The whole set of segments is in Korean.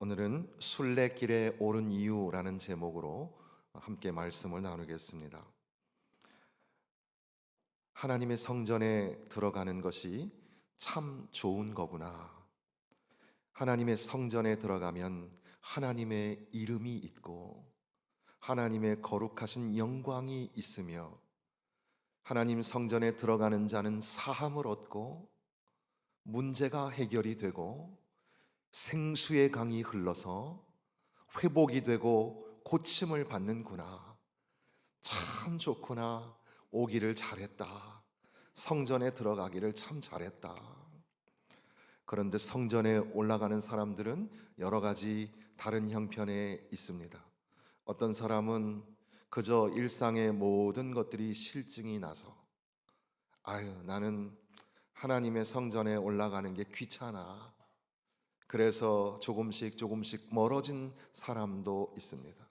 오늘은 순례길에 오른 이유라는 제목으로 함께 말씀을 나누겠습니다. 하나님의 성전에 들어가는 것이 참 좋은 거구나. 하나님의 성전에 들어가면 하나님의 이름이 있고 하나님의 거룩하신 영광이 있으며 하나님 성전에 들어가는 자는 사함을 얻고 문제가 해결이 되고 생수의 강이 흘러서 회복이 되고 고침을 받는구나. 참 좋구나. 오기를 잘했다. 성전에 들어가기를 참 잘했다. 그런데 성전에 올라가는 사람들은 여러 가지 다른 형편에 있습니다. 어떤 사람은 그저 일상의 모든 것들이 실증이 나서 나는 하나님의 성전에 올라가는 게 귀찮아. 그래서 조금씩 멀어진 사람도 있습니다.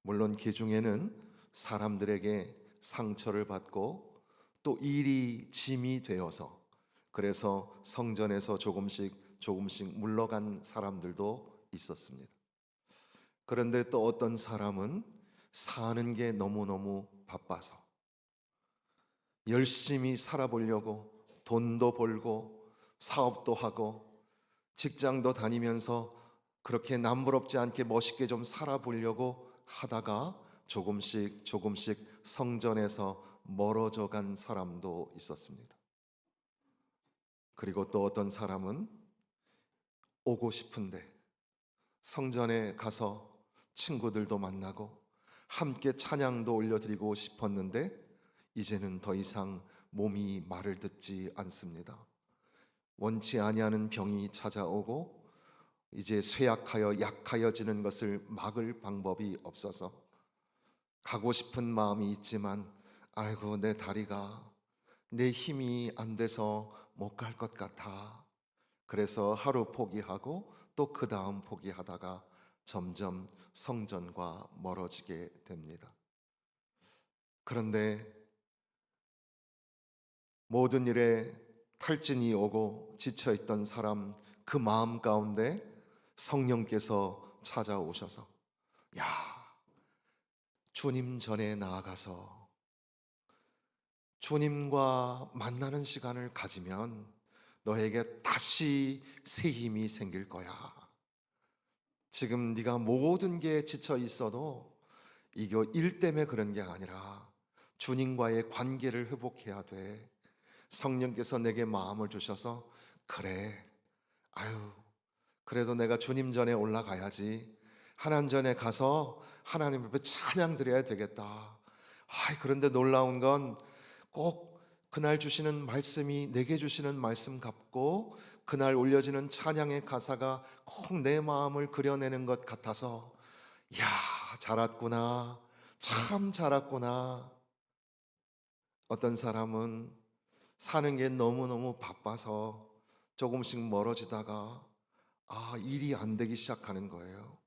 물론 그 중에는 사람들에게 상처를 받고 또 일이 짐이 되어서 그래서 성전에서 조금씩 물러간 사람들도 있었습니다. 그런데 또 어떤 사람은 사는 게 너무너무 바빠서 열심히 살아보려고 돈도 벌고 사업도 하고 직장도 다니면서 그렇게 남부럽지 않게 멋있게 좀 살아보려고 하다가 조금씩 성전에서 멀어져 간 사람도 있었습니다. 그리고 또 어떤 사람은 오고 싶은데 성전에 가서 친구들도 만나고 함께 찬양도 올려드리고 싶었는데 이제는 더 이상 몸이 말을 듣지 않습니다. 원치 아니하는 병이 찾아오고 이제 쇠약하여 약하여지는 것을 막을 방법이 없어서 가고 싶은 마음이 있지만 내 다리가 내 힘이 안 돼서 못 갈 것 같아. 그래서 하루 포기하고 또 그 다음 포기하다가 점점 성전과 멀어지게 됩니다. 그런데 모든 일에 탈진이 오고 지쳐있던 사람 그 마음 가운데 성령께서 찾아오셔서 야, 주님 전에 나아가서 주님과 만나는 시간을 가지면 너에게 다시 새 힘이 생길 거야. 지금 네가 모든 게 지쳐 있어도 이거 일 때문에 그런 게 아니라 주님과의 관계를 회복해야 돼. 성령께서 내게 마음을 주셔서 그래, 그래도 내가 주님 전에 올라가야지. 하나님 전에 가서 하나님 앞에 찬양 드려야 되겠다. 그런데 놀라운 건 꼭 그날 주시는 말씀이 내게 주시는 말씀 같고 그날 올려지는 찬양의 가사가 꼭 내 마음을 그려내는 것 같아서 야, 잘 왔구나. 참 잘 왔구나. 어떤 사람은 사는 게 너무너무 바빠서 조금씩 멀어지다가 일이 안 되기 시작하는 거예요.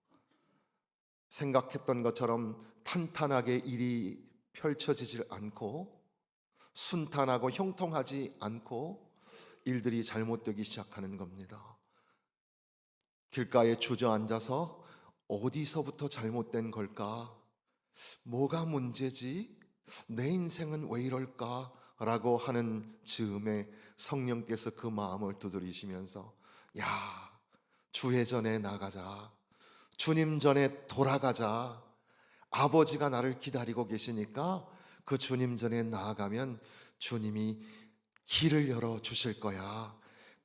생각했던 것처럼 탄탄하게 일이 펼쳐지질 않고 순탄하고 형통하지 않고 일들이 잘못되기 시작하는 겁니다. 길가에 주저앉아서 어디서부터 잘못된 걸까? 뭐가 문제지? 내 인생은 왜 이럴까? 라고 하는 즈음에 성령께서 그 마음을 두드리시면서 야, 주의 전에 나가자. 주님 전에 돌아가자. 아버지가 나를 기다리고 계시니까 그 주님 전에 나아가면 주님이 길을 열어 주실 거야.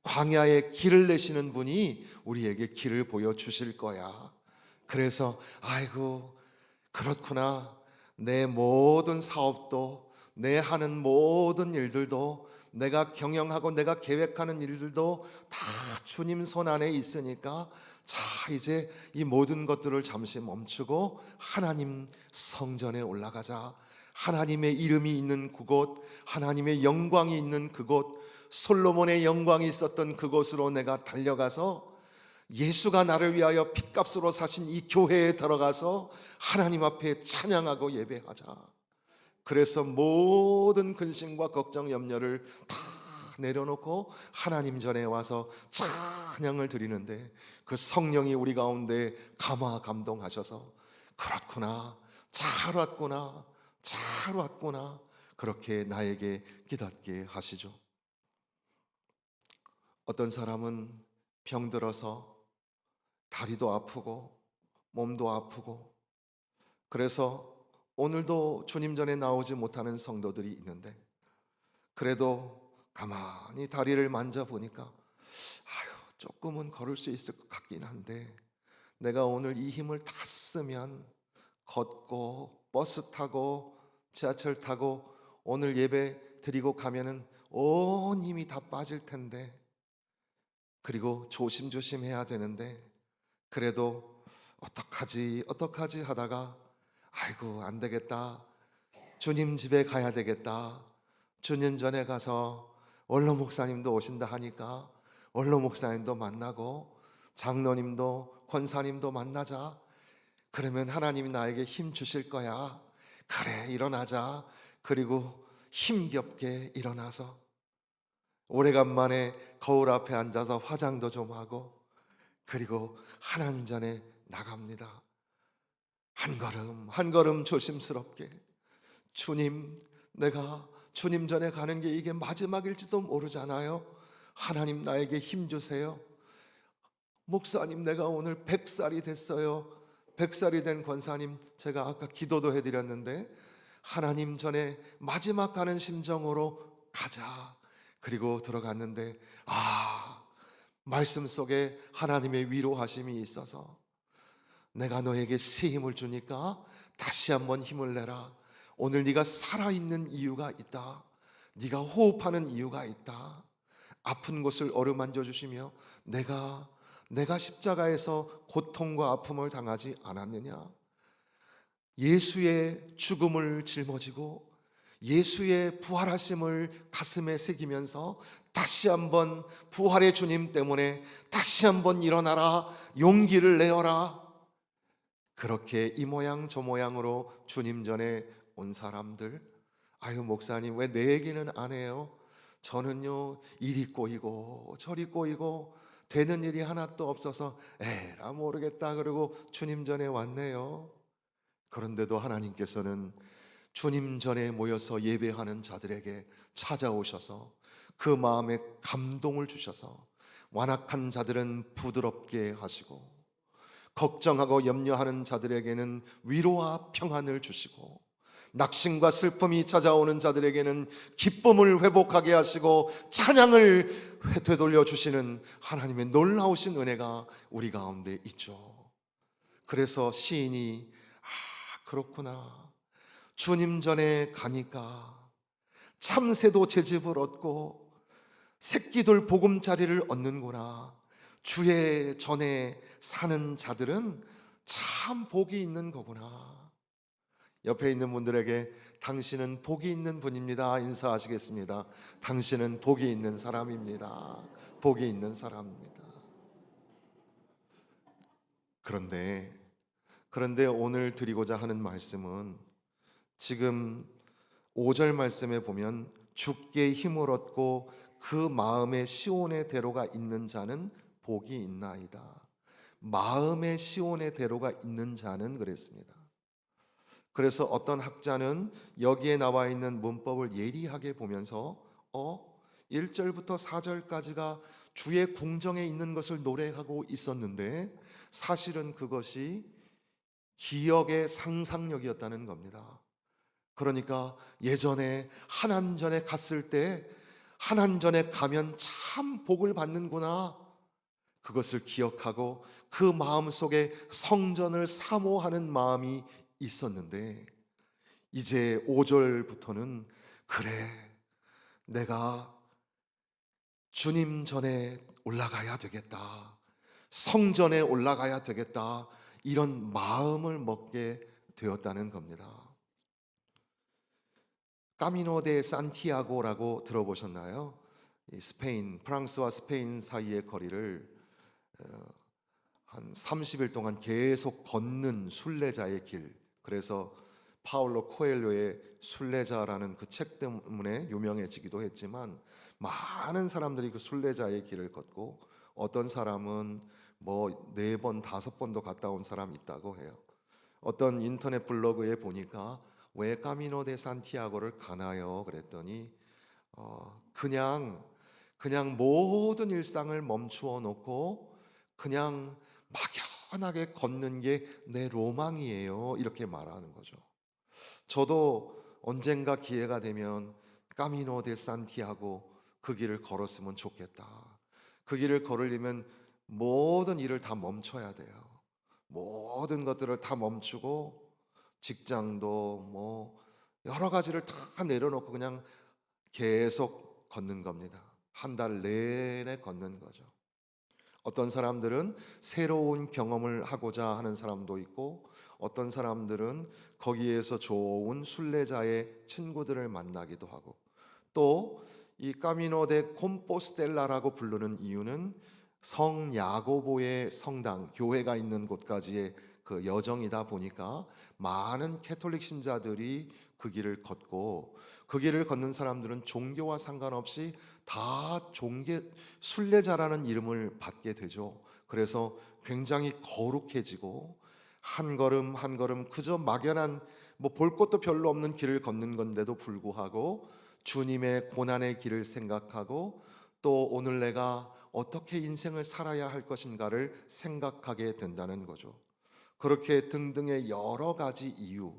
광야에 길을 내시는 분이 우리에게 길을 보여 주실 거야. 그래서 그렇구나. 내 모든 사업도 내 하는 모든 일들도 내가 경영하고 내가 계획하는 일들도 다 주님 손 안에 있으니까 이제 이 모든 것들을 잠시 멈추고 하나님 성전에 올라가자. 하나님의 이름이 있는 그곳, 하나님의 영광이 있는 그곳, 솔로몬의 영광이 있었던 그곳으로 내가 달려가서 예수가 나를 위하여 핏값으로 사신 이 교회에 들어가서 하나님 앞에 찬양하고 예배하자. 그래서 모든 근심과 걱정 염려를 다 내려놓고 하나님 전에 와서 찬양을 드리는데 그 성령이 우리 가운데 감화 감동하셔서 그렇구나, 잘 왔구나, 잘 왔구나, 그렇게 나에게 깨닫게 하시죠. 어떤 사람은 병들어서 다리도 아프고 몸도 아프고, 그래서 오늘도 주님 전에 나오지 못하는 성도들이 있는데, 그래도 가만히 다리를 만져보니까 아유, 조금은 걸을 수 있을 것 같긴 한데, 내가 오늘 이 힘을 다 쓰면 걷고 버스 타고 지하철 타고 오늘 예배 드리고 가면은 온 힘이 다 빠질 텐데, 그리고 조심조심 해야 되는데, 그래도 어떡하지 하다가 아이고 안 되겠다, 주님 집에 가야 되겠다, 주님 전에 가서 원로 목사님도 오신다 하니까 원로 목사님도 만나고 장로님도 권사님도 만나자. 그러면 하나님이 나에게 힘 주실 거야. 그래, 일어나자. 그리고 힘겹게 일어나서 오래간만에 거울 앞에 앉아서 화장도 좀 하고, 그리고 하나님 전에 나갑니다. 한 걸음 한 걸음 조심스럽게, 주님, 내가 주님 전에 가는 게 이게 마지막일지도 모르잖아요. 하나님 나에게 힘 주세요. 목사님, 내가 오늘 100살이 됐어요. 100살이 된 권사님, 제가 아까 기도도 해드렸는데 하나님 전에 마지막 가는 심정으로 가자. 그리고 들어갔는데 말씀 속에 하나님의 위로하심이 있어서, 내가 너에게 새 힘을 주니까 다시 한번 힘을 내라. 오늘 네가 살아있는 이유가 있다. 네가 호흡하는 이유가 있다. 아픈 곳을 어루만져 주시며 내가 십자가에서 고통과 아픔을 당하지 않았느냐? 예수의 죽음을 짊어지고 예수의 부활하심을 가슴에 새기면서 다시 한번 부활의 주님 때문에 다시 한번 일어나라, 용기를 내어라. 그렇게 이 모양 저 모양으로 주님 전에 온 사람들, 아유 목사님 왜 내 얘기는 안 해요? 저는요 이리 꼬이고 저리 꼬이고 되는 일이 하나도 없어서 에라 모르겠다 그러고 주님 전에 왔네요. 그런데도 하나님께서는 주님 전에 모여서 예배하는 자들에게 찾아오셔서 그 마음에 감동을 주셔서 완악한 자들은 부드럽게 하시고, 걱정하고 염려하는 자들에게는 위로와 평안을 주시고, 낙심과 슬픔이 찾아오는 자들에게는 기쁨을 회복하게 하시고 찬양을 되돌려 주시는 하나님의 놀라우신 은혜가 우리 가운데 있죠. 그래서 시인이 그렇구나, 주님 전에 가니까 참새도 제 집을 얻고 새끼들 보금자리를 얻는구나. 주의 전에 사는 자들은 참 복이 있는 거구나. 옆에 있는 분들에게 당신은 복이 있는 분입니다 인사하시겠습니다. 당신은 복이 있는 사람입니다. 복이 있는 사람입니다. 그런데 오늘 드리고자 하는 말씀은, 지금 5절 말씀에 보면 주께 힘을 얻고 그 마음의 시온의 대로가 있는 자는 복이 있나이다. 마음의 시온의 대로가 있는 자는 그랬습니다. 그래서 어떤 학자는 여기에 나와 있는 문법을 예리하게 보면서 1절부터 4절까지가 주의 궁정에 있는 것을 노래하고 있었는데 사실은 그것이 기억의 상상력이었다는 겁니다. 그러니까 예전에 하나님전에 갔을 때 하나님전에 가면 참 복을 받는구나, 그것을 기억하고 그 마음 속에 성전을 사모하는 마음이 있었는데, 이제 5절부터는 그래, 내가 주님 전에 올라가야 되겠다, 성전에 올라가야 되겠다, 이런 마음을 먹게 되었다는 겁니다. 까미노 데 산티아고라고 들어보셨나요? 프랑스와 스페인 사이의 거리를 한 30일 동안 계속 걷는 순례자의 길. 그래서 파울로 코엘료의 순례자라는 그 책 때문에 유명해지기도 했지만, 많은 사람들이 그 순례자의 길을 걷고, 어떤 사람은 뭐 4번, 5번도 갔다 온 사람 있다고 해요. 어떤 인터넷 블로그에 보니까 왜 까미노 데 산티아고를 가나요? 그랬더니 그냥 모든 일상을 멈추어 놓고 그냥 막연하게 걷는 게 내 로망이에요. 이렇게 말하는 거죠. 저도 언젠가 기회가 되면 까미노 데 산티아고 그 길을 걸었으면 좋겠다. 그 길을 걸으려면 모든 일을 다 멈춰야 돼요. 모든 것들을 다 멈추고 직장도 뭐 여러 가지를 다 내려놓고 그냥 계속 걷는 겁니다. 한 달 내내 걷는 거죠. 어떤 사람들은 새로운 경험을 하고자 하는 사람도 있고, 어떤 사람들은 거기에서 좋은 순례자의 친구들을 만나기도 하고, 또 이 까미노 데 콤포스텔라라고 부르는 이유는 성 야고보의 성당, 교회가 있는 곳까지의 그 여정이다 보니까 많은 캐톨릭 신자들이 그 길을 걷고, 그 길을 걷는 사람들은 종교와 상관없이 다 순례자라는 이름을 받게 되죠. 그래서 굉장히 거룩해지고 한 걸음 한 걸음 그저 막연한 뭐 볼 것도 별로 없는 길을 걷는 건데도 불구하고 주님의 고난의 길을 생각하고 또 오늘 내가 어떻게 인생을 살아야 할 것인가를 생각하게 된다는 거죠. 그렇게 등등의 여러 가지 이유,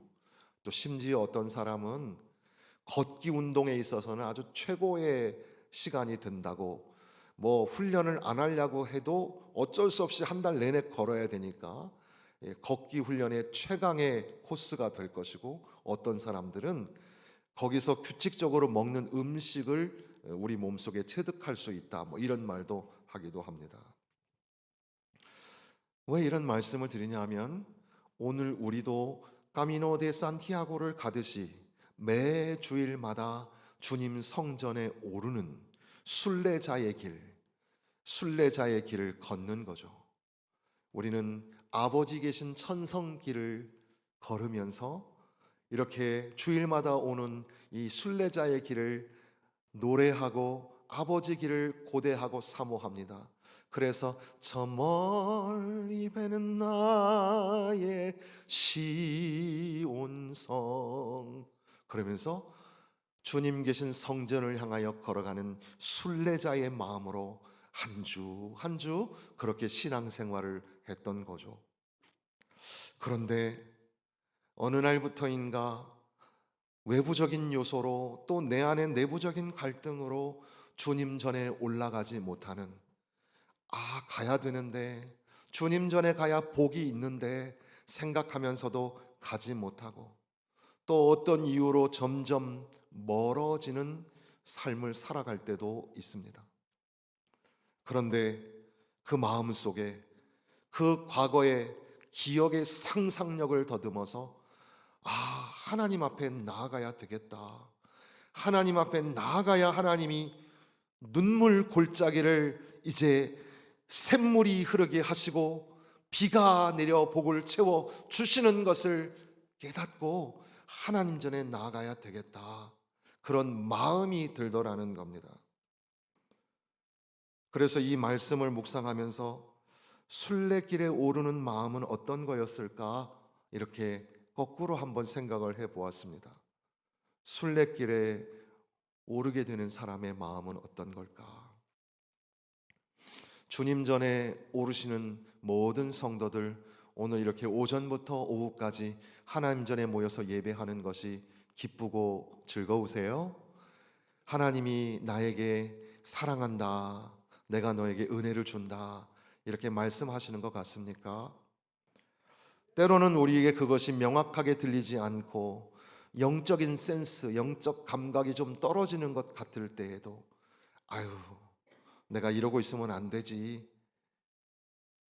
또 심지어 어떤 사람은 걷기 운동에 있어서는 아주 최고의 시간이 된다고, 뭐 훈련을 안 하려고 해도 어쩔 수 없이 한 달 내내 걸어야 되니까 걷기 훈련의 최강의 코스가 될 것이고, 어떤 사람들은 거기서 규칙적으로 먹는 음식을 우리 몸속에 체득할 수 있다, 뭐 이런 말도 하기도 합니다. 왜 이런 말씀을 드리냐면, 오늘 우리도 까미노 데 산티아고를 가듯이 매 주일마다 주님 성전에 오르는 순례자의 길을 걷는 거죠. 우리는 아버지 계신 천성길을 걸으면서 이렇게 주일마다 오는 이 순례자의 길을 노래하고 아버지 길을 고대하고 사모합니다. 그래서 저 멀리 배는 나의 시온성, 그러면서 주님 계신 성전을 향하여 걸어가는 순례자의 마음으로 한 주 한 주 그렇게 신앙생활을 했던 거죠. 그런데 어느 날부터인가 외부적인 요소로 또 내 안의 내부적인 갈등으로 주님 전에 올라가지 못하는, 가야 되는데, 주님 전에 가야 복이 있는데 생각하면서도 가지 못하고, 또 어떤 이유로 점점 멀어지는 삶을 살아갈 때도 있습니다. 그런데 그 마음 속에 그 과거의 기억의 상상력을 더듬어서 하나님 앞에 나아가야 되겠다. 하나님 앞에 나아가야 하나님이 눈물 골짜기를 이제 샘물이 흐르게 하시고 비가 내려 복을 채워 주시는 것을 깨닫고 하나님 전에 나아가야 되겠다. 그런 마음이 들더라는 겁니다. 그래서 이 말씀을 묵상하면서 순례길에 오르는 마음은 어떤 거였을까? 이렇게 거꾸로 한번 생각을 해 보았습니다. 순례길에 오르게 되는 사람의 마음은 어떤 걸까? 주님 전에 오르시는 모든 성도들, 오늘 이렇게 오전부터 오후까지 하나님 전에 모여서 예배하는 것이 기쁘고 즐거우세요? 하나님이 나에게 사랑한다, 내가 너에게 은혜를 준다, 이렇게 말씀하시는 것 같습니까? 때로는 우리에게 그것이 명확하게 들리지 않고 영적인 센스, 영적 감각이 좀 떨어지는 것 같을 때에도 아유, 내가 이러고 있으면 안 되지.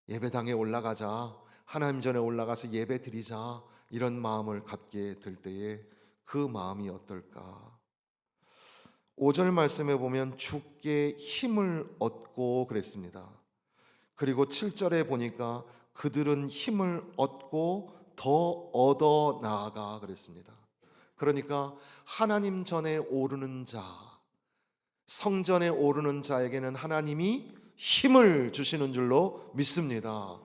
예배당에 올라가자. 하나님 전에 올라가서 예배 드리자. 이런 마음을 갖게 될 때에 그 마음이 어떨까? 5절 말씀에 보면 주께 힘을 얻고 그랬습니다. 그리고 7절에 보니까 그들은 힘을 얻고 더 얻어 나아가 그랬습니다. 그러니까 하나님 전에 오르는 자, 성전에 오르는 자에게는 하나님이 힘을 주시는 줄로 믿습니다.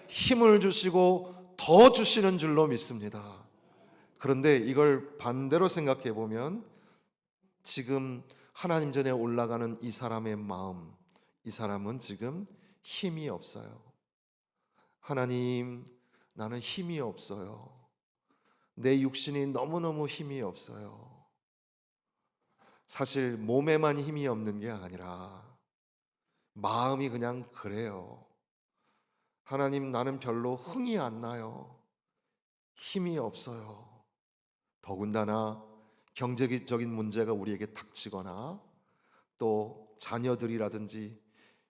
힘을 주시고 더 주시는 줄로 믿습니다. 그런데 이걸 반대로 생각해 보면 지금 하나님 전에 올라가는 이 사람의 마음, 이 사람은 지금 힘이 없어요. 하나님, 나는 힘이 없어요. 내 육신이 너무너무 힘이 없어요. 사실 몸에만 힘이 없는 게 아니라 마음이 그냥 그래요. 하나님, 나는 별로 흥이 안 나요. 힘이 없어요. 더군다나 경제적인 문제가 우리에게 닥치거나 또 자녀들이라든지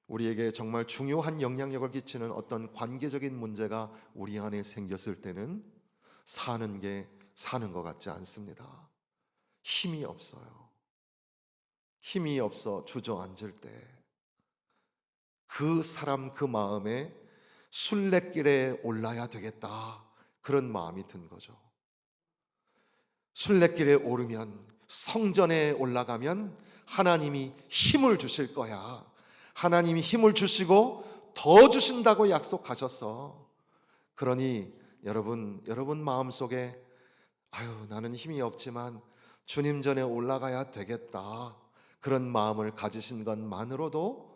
우리에게 정말 중요한 영향력을 끼치는 어떤 관계적인 문제가 우리 안에 생겼을 때는 사는 게 사는 것 같지 않습니다. 힘이 없어요. 힘이 없어 주저앉을 때 그 사람 그 마음에 순례길에 올라야 되겠다, 그런 마음이 든 거죠. 순례길에 오르면, 성전에 올라가면 하나님이 힘을 주실 거야. 하나님이 힘을 주시고 더 주신다고 약속하셨어. 그러니 여러분 마음속에 아유, 나는 힘이 없지만 주님 전에 올라가야 되겠다, 그런 마음을 가지신 것만으로도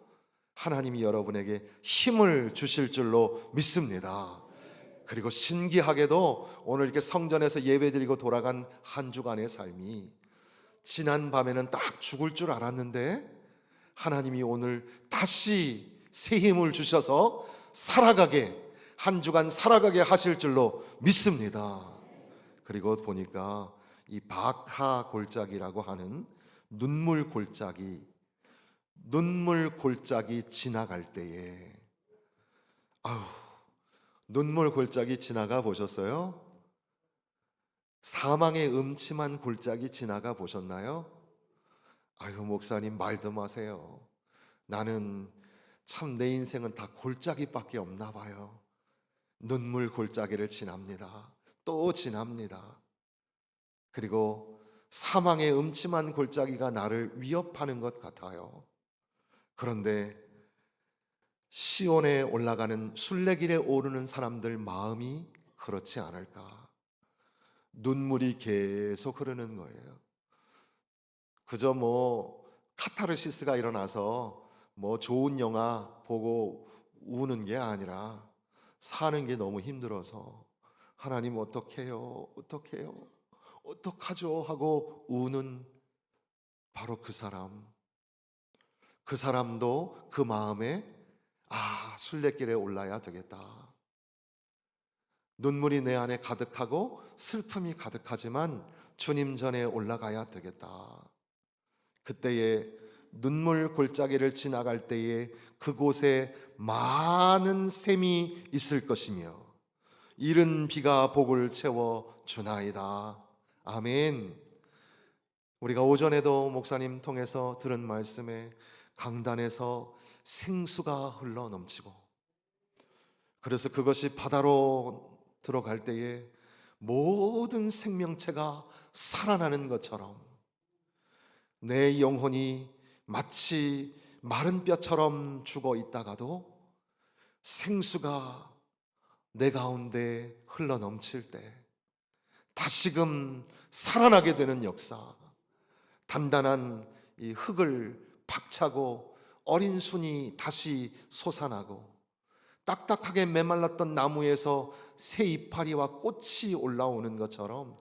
하나님이 여러분에게 힘을 주실 줄로 믿습니다. 그리고 신기하게도 오늘 이렇게 성전에서 예배드리고 돌아간 한 주간의 삶이, 지난 밤에는 딱 죽을 줄 알았는데 하나님이 오늘 다시 새 힘을 주셔서 살아가게, 한 주간 살아가게 하실 줄로 믿습니다. 그리고 보니까 이 바카 골짜기라고 하는 눈물 골짜기 지나갈 때에, 아우, 눈물 골짜기 지나가 보셨어요? 사망의 음침한 골짜기 지나가 보셨나요? 아유, 목사님 말도 마세요. 나는 참 내 인생은 다 골짜기밖에 없나 봐요. 눈물 골짜기를 지납니다. 또 지납니다. 그리고 사망의 음침한 골짜기가 나를 위협하는 것 같아요. 그런데 시온에 올라가는 순례길에 오르는 사람들 마음이 그렇지 않을까? 눈물이 계속 흐르는 거예요. 그저 카타르시스가 일어나서 좋은 영화 보고 우는 게 아니라 사는 게 너무 힘들어서 하나님 어떡해요? 어떡해요? 어떡하죠? 하고 우는 바로 그 사람. 그 사람도 그 마음에 순례길에 올라야 되겠다. 눈물이 내 안에 가득하고 슬픔이 가득하지만 주님 전에 올라가야 되겠다. 그때에 눈물 골짜기를 지나갈 때에 그곳에 많은 샘이 있을 것이며 이른 비가 복을 채워 주나이다. 아멘. 우리가 오전에도 목사님 통해서 들은 말씀에 강단에서 생수가 흘러 넘치고, 그래서 그것이 바다로 들어갈 때에 모든 생명체가 살아나는 것처럼 내 영혼이 마치 마른 뼈처럼 죽어 있다가도 생수가 내 가운데 흘러 넘칠 때 다시금 살아나게 되는 역사, 단단한 이 흙을 박차고 어린 순이 다시 솟아나고 딱딱하게 메말랐던 나무에서 새 이파리와 꽃이 올라오는 것처럼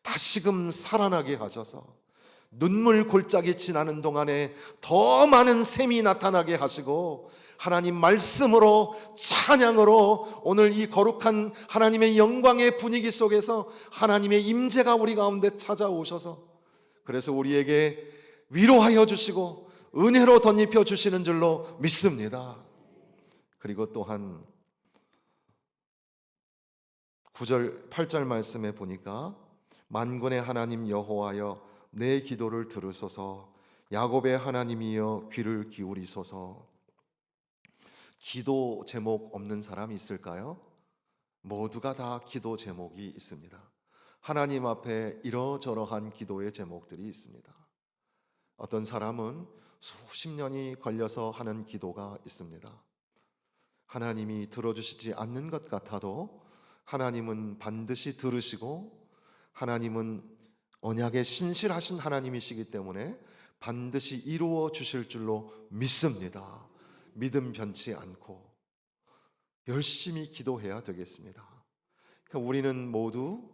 다시금 살아나게 하셔서 눈물 골짜기 지나는 동안에 더 많은 샘이 나타나게 하시고 하나님 말씀으로 찬양으로 오늘 이 거룩한 하나님의 영광의 분위기 속에서 하나님의 임재가 우리 가운데 찾아오셔서 그래서 우리에게 위로하여 주시고 은혜로 덧입혀 주시는 줄로 믿습니다. 그리고 또한 9절 8절 말씀에 보니까 만군의 하나님 여호와여 내 기도를 들으소서, 야곱의 하나님이여 귀를 기울이소서. 기도 제목 없는 사람이 있을까요? 모두가 다 기도 제목이 있습니다. 하나님 앞에 이러저러한 기도의 제목들이 있습니다. 어떤 사람은 수십 년이 걸려서 하는 기도가 있습니다. 하나님이 들어주시지 않는 것 같아도 하나님은 반드시 들으시고, 하나님은 언약에 신실하신 하나님이시기 때문에 반드시 이루어 주실 줄로 믿습니다. 믿음 변치 않고 열심히 기도해야 되겠습니다. 그러니까 우리는 모두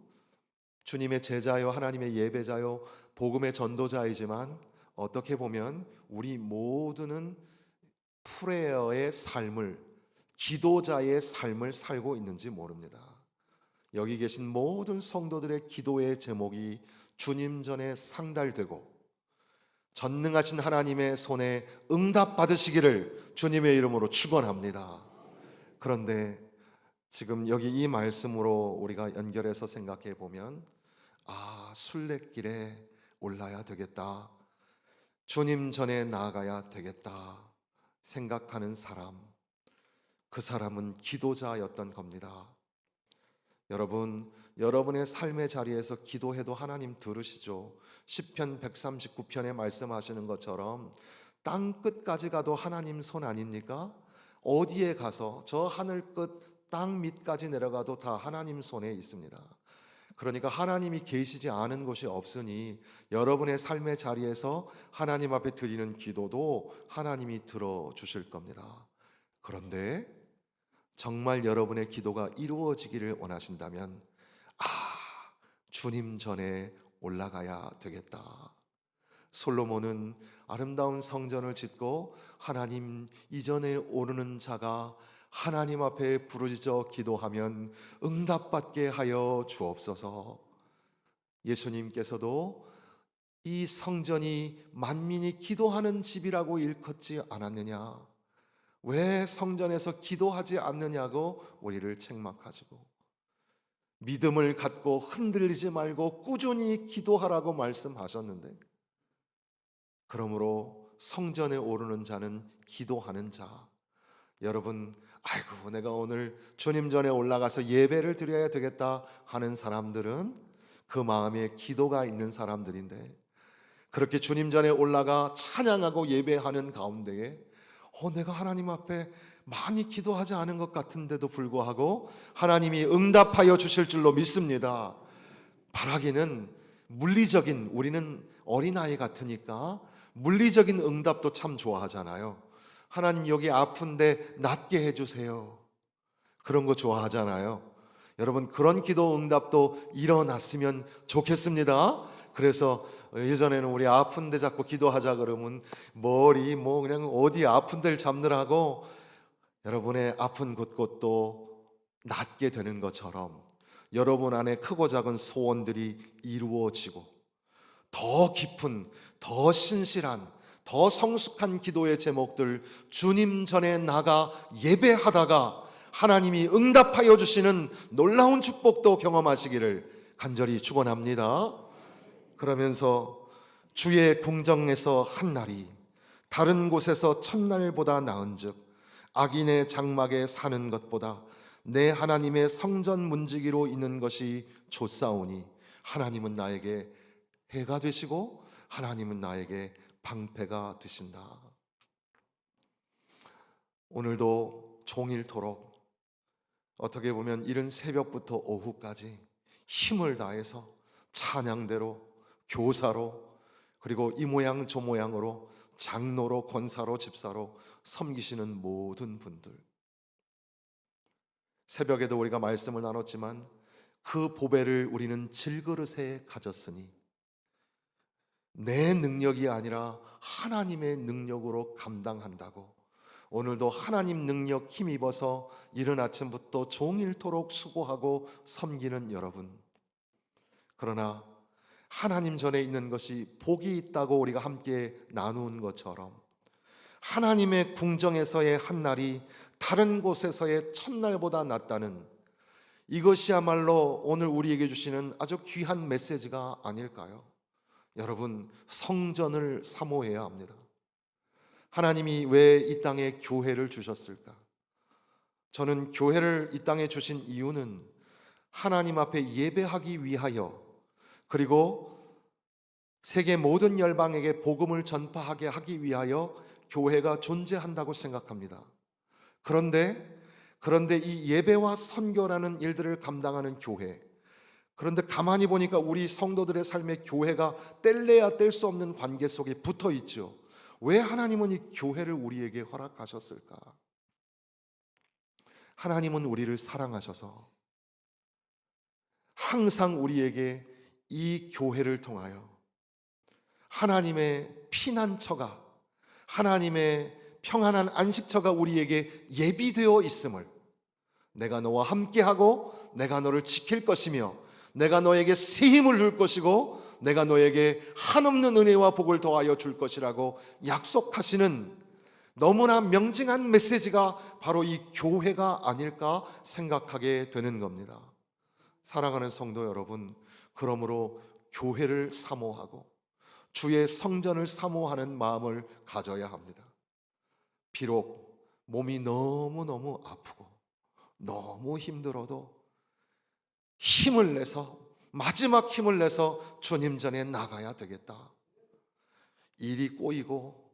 주님의 제자요, 하나님의 예배자요, 복음의 전도자이지만 어떻게 보면 우리 모두는 프레어의 삶을, 기도자의 삶을 살고 있는지 모릅니다. 여기 계신 모든 성도들의 기도의 제목이 주님 전에 상달되고 전능하신 하나님의 손에 응답받으시기를 주님의 이름으로 축원합니다. 그런데 지금 여기 이 말씀으로 우리가 연결해서 생각해 보면, 순례길에 올라야 되겠다, 주님 전에 나아가야 되겠다 생각하는 사람, 그 사람은 기도자였던 겁니다. 여러분, 여러분의 삶의 자리에서 기도해도 하나님 들으시죠. 시편 139편에 말씀하시는 것처럼 땅 끝까지 가도 하나님 손 아닙니까? 어디에 가서 저 하늘 끝 땅 밑까지 내려가도 다 하나님 손에 있습니다. 그러니까 하나님이 계시지 않은 곳이 없으니 여러분의 삶의 자리에서 하나님 앞에 드리는 기도도 하나님이 들어주실 겁니다. 그런데 정말 여러분의 기도가 이루어지기를 원하신다면, 아, 주님 전에 올라가야 되겠다. 솔로몬은 아름다운 성전을 짓고 하나님 이전에 오르는 자가 하나님 앞에 부르짖어 기도하면 응답받게 하여 주옵소서. 예수님께서도 이 성전이 만민이 기도하는 집이라고 일컫지 않았느냐? 왜 성전에서 기도하지 않느냐고 우리를 책망하시고, 믿음을 갖고 흔들리지 말고 꾸준히 기도하라고 말씀하셨는데, 그러므로 성전에 오르는 자는 기도하는 자. 여러분, 아이고 내가 오늘 주님 전에 올라가서 예배를 드려야 되겠다 하는 사람들은 그 마음에 기도가 있는 사람들인데, 그렇게 주님 전에 올라가 찬양하고 예배하는 가운데에 내가 하나님 앞에 많이 기도하지 않은 것 같은데도 불구하고 하나님이 응답하여 주실 줄로 믿습니다. 바라기는 물리적인, 우리는 어린아이 같으니까 물리적인 응답도 참 좋아하잖아요. 하나님 여기 아픈데 낫게 해주세요, 그런 거 좋아하잖아요. 여러분, 그런 기도 응답도 일어났으면 좋겠습니다. 그래서 예전에는 우리 아픈 데 잡고 기도하자 그러면 머리 그냥 어디 아픈 데를 잡느라고 여러분의 아픈 곳곳도 낫게 되는 것처럼 여러분 안에 크고 작은 소원들이 이루어지고 더 깊은, 더 신실한, 더 성숙한 기도의 제목들 주님 전에 나가 예배하다가 하나님이 응답하여 주시는 놀라운 축복도 경험하시기를 간절히 축원합니다. 그러면서 주의 궁정에서 한 날이 다른 곳에서 첫날보다 나은즉 악인의 장막에 사는 것보다 내 하나님의 성전 문지기로 있는 것이 좋사오니 하나님은 나에게 해가 되시고 하나님은 나에게 방패가 되신다. 오늘도 종일토록 어떻게 보면 이른 새벽부터 오후까지 힘을 다해서 찬양대로, 교사로, 그리고 이 모양 저 모양으로 장로로, 권사로, 집사로 섬기시는 모든 분들, 새벽에도 우리가 말씀을 나눴지만 그 보배를 우리는 질그릇에 가졌으니 내 능력이 아니라 하나님의 능력으로 감당한다고 오늘도 하나님 능력 힘입어서 이른 아침부터 종일토록 수고하고 섬기는 여러분, 그러나 하나님 전에 있는 것이 복이 있다고 우리가 함께 나누는 것처럼 하나님의 궁정에서의 한 날이 다른 곳에서의 첫날보다 낫다는, 이것이야말로 오늘 우리에게 주시는 아주 귀한 메시지가 아닐까요? 여러분, 성전을 사모해야 합니다. 하나님이 왜 이 땅에 교회를 주셨을까? 저는 교회를 이 땅에 주신 이유는 하나님 앞에 예배하기 위하여, 그리고 세계 모든 열방에게 복음을 전파하게 하기 위하여 교회가 존재한다고 생각합니다. 그런데 이 예배와 선교라는 일들을 감당하는 교회, 그런데 가만히 보니까 우리 성도들의 삶에 교회가 뗄래야 뗄 수 없는 관계 속에 붙어 있죠. 왜 하나님은 이 교회를 우리에게 허락하셨을까? 하나님은 우리를 사랑하셔서 항상 우리에게 이 교회를 통하여 하나님의 피난처가, 하나님의 평안한 안식처가 우리에게 예비되어 있음을, 내가 너와 함께하고 내가 너를 지킬 것이며 내가 너에게 새 힘을 줄 것이고 내가 너에게 한없는 은혜와 복을 더하여 줄 것이라고 약속하시는 너무나 명징한 메시지가 바로 이 교회가 아닐까 생각하게 되는 겁니다. 사랑하는 성도 여러분, 그러므로 교회를 사모하고 주의 성전을 사모하는 마음을 가져야 합니다. 비록 몸이 너무너무 아프고 너무 힘들어도 힘을 내서, 마지막 힘을 내서 주님 전에 나가야 되겠다. 일이 꼬이고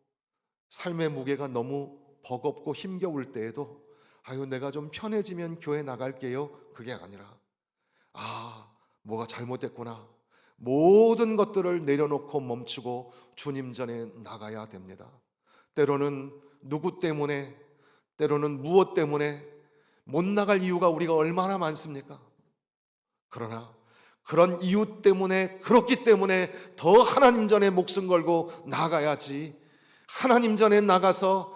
삶의 무게가 너무 버겁고 힘겨울 때에도 내가 좀 편해지면 교회 나갈게요, 그게 아니라 뭐가 잘못됐구나, 모든 것들을 내려놓고 멈추고 주님 전에 나가야 됩니다. 때로는 누구 때문에, 때로는 무엇 때문에 못 나갈 이유가 우리가 얼마나 많습니까? 그러나 그런 이유 때문에, 그렇기 때문에 더 하나님 전에 목숨 걸고 나가야지, 하나님 전에 나가서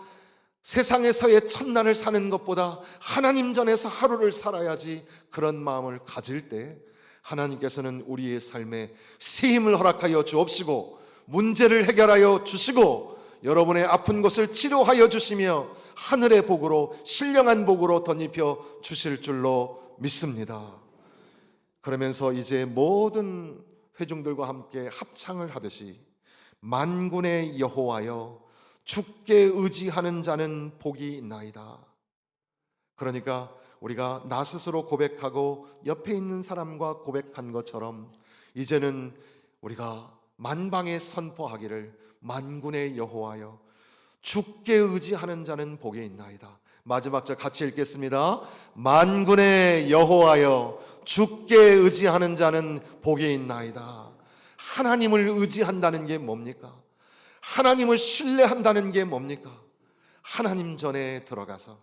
세상에서의 첫날을 사는 것보다 하나님 전에서 하루를 살아야지, 그런 마음을 가질 때 하나님께서는 우리의 삶에 새 힘을 허락하여 주옵시고 문제를 해결하여 주시고 여러분의 아픈 곳을 치료하여 주시며 하늘의 복으로, 신령한 복으로 덧입혀 주실 줄로 믿습니다. 그러면서 이제 모든 회중들과 함께 합창을 하듯이 만군의 여호와여 주께 의지하는 자는 복이 있나이다. 그러니까 우리가 나 스스로 고백하고 옆에 있는 사람과 고백한 것처럼 이제는 우리가 만방에 선포하기를, 만군의 여호와여 주께 의지하는 자는 복이 있나이다. 마지막 절 같이 읽겠습니다. 만군의 여호와여 주께 의지하는 자는 복이 있나이다. 하나님을 의지한다는 게 뭡니까? 하나님을 신뢰한다는 게 뭡니까? 하나님 전에 들어가서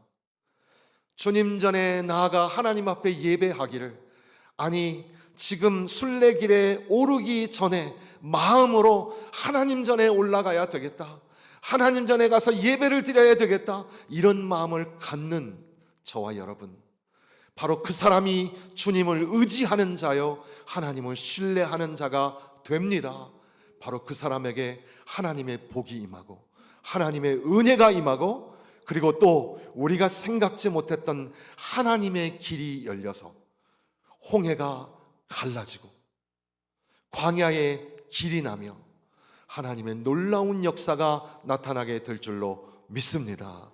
주님 전에 나아가 하나님 앞에 예배하기를, 아니 지금 순례길에 오르기 전에 마음으로 하나님 전에 올라가야 되겠다, 하나님 전에 가서 예배를 드려야 되겠다, 이런 마음을 갖는 저와 여러분, 바로 그 사람이 주님을 의지하는 자요 하나님을 신뢰하는 자가 됩니다. 바로 그 사람에게 하나님의 복이 임하고 하나님의 은혜가 임하고, 그리고 또 우리가 생각지 못했던 하나님의 길이 열려서 홍해가 갈라지고 광야에 길이 나며 하나님의 놀라운 역사가 나타나게 될 줄로 믿습니다.